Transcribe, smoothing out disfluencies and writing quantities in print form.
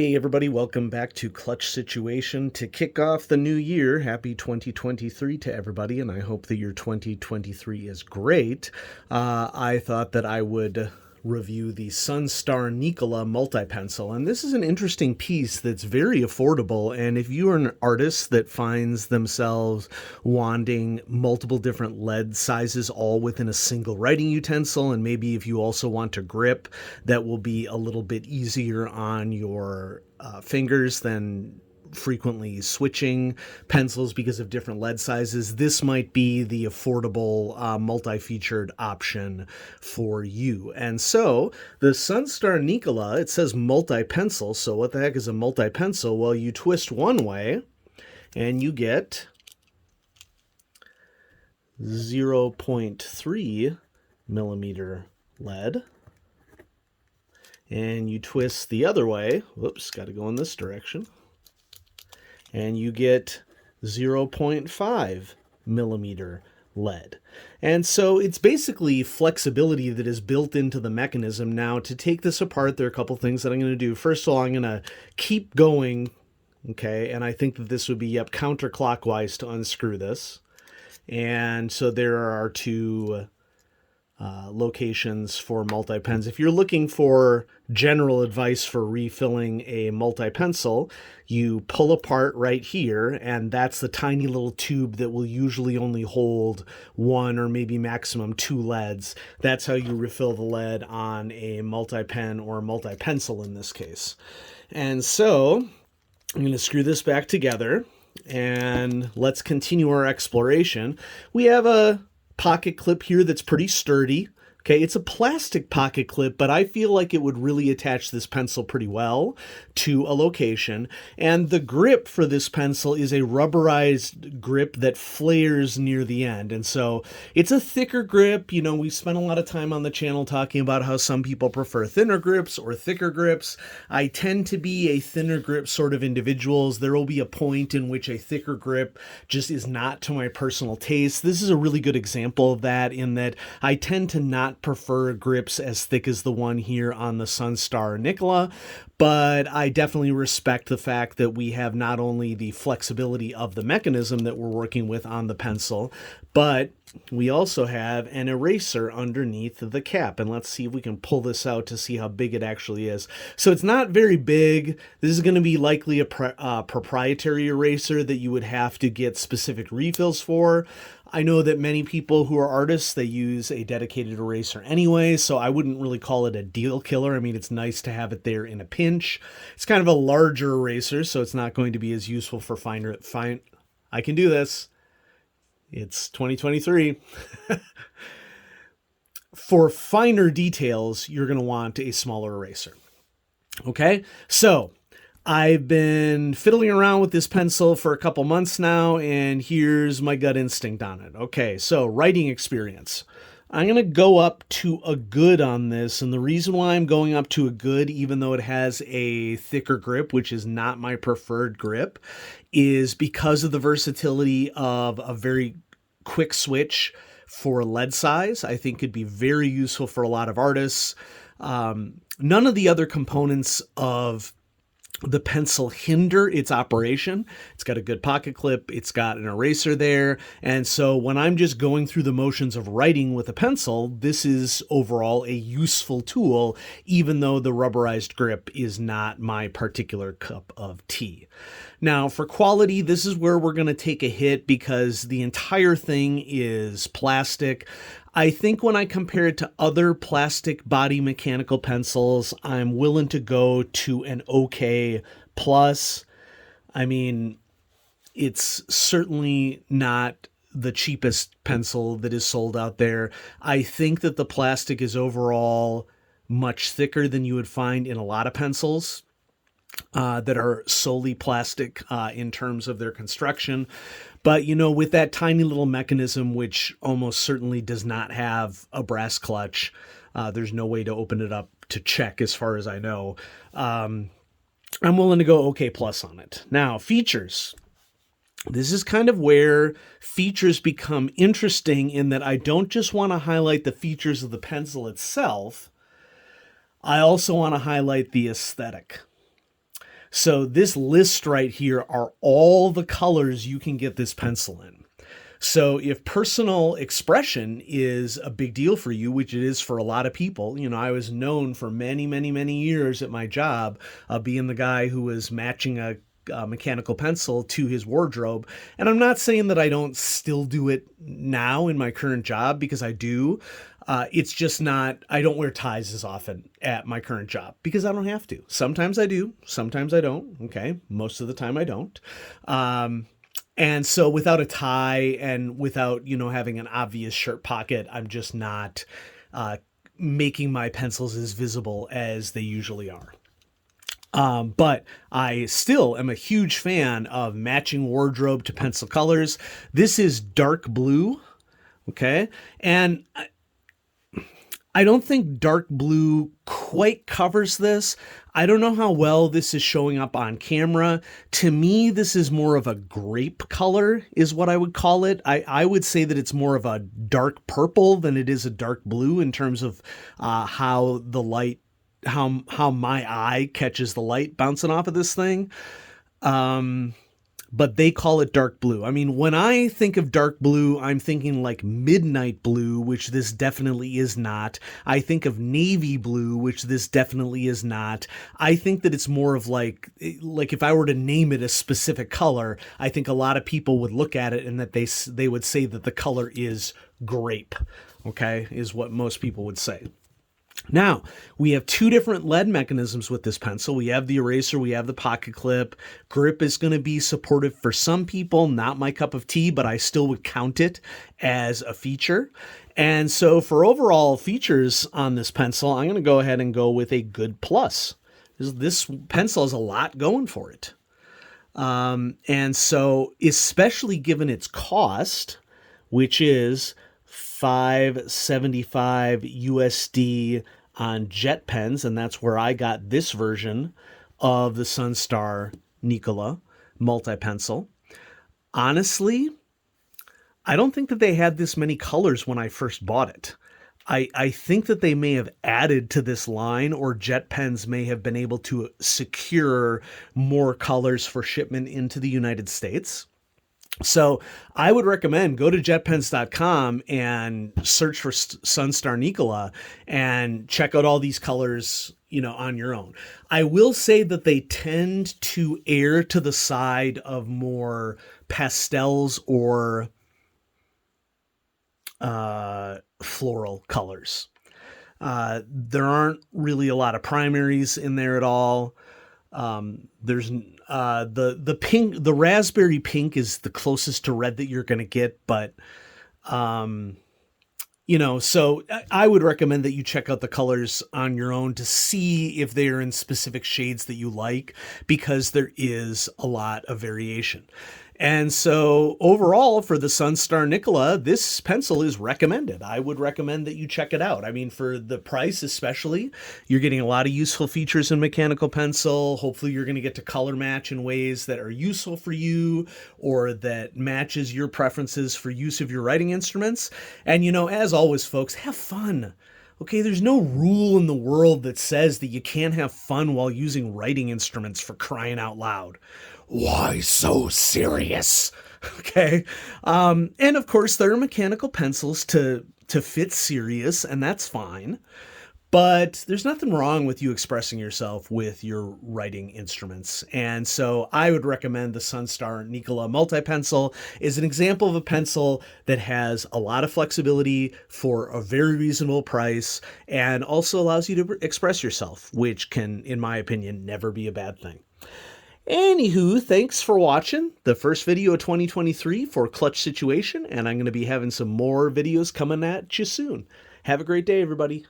Hey everybody, welcome back to Clutch Situation. To kick off the new year, happy 2023 to everybody, and I hope that your 2023 is great. I thought that I would review the Sunstar Nicolo multi-pencil, and this is an interesting piece that's very affordable, and if you are an artist that finds themselves wanting multiple different lead sizes all within a single writing utensil, and maybe if you also want to grip that will be a little bit easier on your fingers than frequently switching pencils because of different lead sizes, this might be the affordable multi-featured option for you. And so the Sunstar Nicolo, it says multi-pencil, so what the heck is a multi-pencil? Well, you twist one way and you get 0.3 millimeter lead. And you twist the other way, whoops, got to go in this direction, and you get 0.5 millimeter lead. And so it's basically flexibility that is built into the mechanism. Now, to take this apart, there are a couple things that I'm going to do. First of all, I'm going to keep going, okay, and I think that this would be, counterclockwise to unscrew this. And so there are two locations for multi-pens. If you're looking for general advice for refilling a multi-pencil, you pull apart right here, and that's the tiny little tube that will usually only hold one or maybe maximum two leads. That's how you refill the lead on a multi-pen or multi-pencil in this case. And so I'm going to screw this back together, and let's continue our exploration. We have a pocket clip here that's pretty sturdy. Okay, it's a plastic pocket clip, but I feel like it would really attach this pencil pretty well to a location. And the grip for this pencil is a rubberized grip that flares near the end. And so it's a thicker grip. You know, we spent a lot of time on the channel talking about how some people prefer thinner grips or thicker grips. I tend to be a thinner grip sort of individuals. There will be a point in which a thicker grip just is not to my personal taste. This is a really good example of that, in that I tend to not prefer grips as thick as the one here on the Sunstar Nicolo, but I definitely respect the fact that we have not only the flexibility of the mechanism that we're working with on the pencil, but we also have an eraser underneath the cap. And let's see if we can pull this out to see how big it actually is. So it's not very big. This is going to be likely a proprietary eraser that you would have to get specific refills for. I know that many people who are artists, they use a dedicated eraser anyway, so I wouldn't really call it a deal killer. I mean, it's nice to have it there in a pinch. It's kind of a larger eraser, so it's not going to be as useful for I can do this. It's 2023. For finer details, you're going to want a smaller eraser. Okay, so I've been fiddling around with this pencil for a couple months now, and here's my gut instinct on it. Okay, so writing experience. I'm going to go up to a good on this, and the reason why I'm going up to a good, even though it has a thicker grip, which is not my preferred grip, is because of the versatility of a very quick switch for lead size. I think could be very useful for a lot of artists. None of the other components of the pencil hinder its operation. It's got a good pocket clip. It's got an eraser there. And so when I'm just going through the motions of writing with a pencil, this is overall a useful tool, even though the rubberized grip is not my particular cup of tea. Now, for quality, this is where we're going to take a hit because the entire thing is plastic. I think when I compare it to other plastic body mechanical pencils, I'm willing to go to an OK plus. I mean, it's certainly not the cheapest pencil that is sold out there. I think that the plastic is overall much thicker than you would find in a lot of pencils that are solely plastic in terms of their construction. But, you know, with that tiny little mechanism, which almost certainly does not have a brass clutch, there's no way to open it up to check as far as I know. I'm willing to go OK plus on it. Now, features. This is kind of where features become interesting, in that I don't just want to highlight the features of the pencil itself. I also want to highlight the aesthetic. So this list right here are all the colors you can get this pencil in. So if personal expression is a big deal for you, which it is for a lot of people, I was known for many, many, many years at my job being the guy who was matching a mechanical pencil to his wardrobe. And I'm not saying that I don't still do it now in my current job, because I do. It's just not, I don't wear ties as often at my current job because I don't have to. Sometimes I do, sometimes I don't. Okay. Most of the time I don't. And so without a tie and without, having an obvious shirt pocket, I'm just not making my pencils as visible as they usually are. But I still am a huge fan of matching wardrobe to pencil colors. This is dark blue. Okay. And I don't think dark blue quite covers this. I don't know how well this is showing up on camera. To me, this is more of a grape color is what I would call it. I would say that it's more of a dark purple than it is a dark blue in terms of how the light, how my eye catches the light bouncing off of this thing. But they call it dark blue. I mean, when I think of dark blue, I'm thinking like midnight blue, which this definitely is not. I think of navy blue, which this definitely is not. I think that it's more of like if I were to name it a specific color, I think a lot of people would look at it and that they would say that the color is grape, okay, is what most people would say. Now, we have two different lead mechanisms with this pencil. We have the eraser, we have the pocket clip. Grip is going to be supportive for some people, not my cup of tea, but I still would count it as a feature. And so for overall features on this pencil, I'm going to go ahead and go with a good plus. This pencil has a lot going for it. And so especially given its cost, which is $575 USD on Jet Pens, and that's where I got this version of the Sunstar Nicolo multi-pencil. Honestly, I don't think that they had this many colors when I first bought it. I think that they may have added to this line, or Jet Pens may have been able to secure more colors for shipment into the United States. So I would recommend go to jetpens.com and search for Sunstar Nicolo and check out all these colors, on your own. I will say that they tend to err to the side of more pastels or floral colors. There aren't really a lot of primaries in there at all. There's the pink, the raspberry pink is the closest to red that you're going to get, but so I would recommend that you check out the colors on your own to see if they are in specific shades that you like, because there is a lot of variation. And so overall, for the Sunstar Nicolo, this pencil is recommended. I would recommend that you check it out. I mean, for the price especially, you're getting a lot of useful features in mechanical pencil. Hopefully you're going to get to color match in ways that are useful for you or that matches your preferences for use of your writing instruments. And, as always, folks, have fun. Okay, there's no rule in the world that says that you can't have fun while using writing instruments, for crying out loud. Why so serious? Okay. And of course there are mechanical pencils to fit serious, and that's fine. But there's nothing wrong with you expressing yourself with your writing instruments. And so I would recommend the Sunstar Nicolo multi-pencil is an example of a pencil that has a lot of flexibility for a very reasonable price and also allows you to express yourself, which can, in my opinion, never be a bad thing. Anywho, thanks for watching the first video of 2023 for Clutch Situation, and I'm going to be having some more videos coming at you soon. Have a great day, everybody.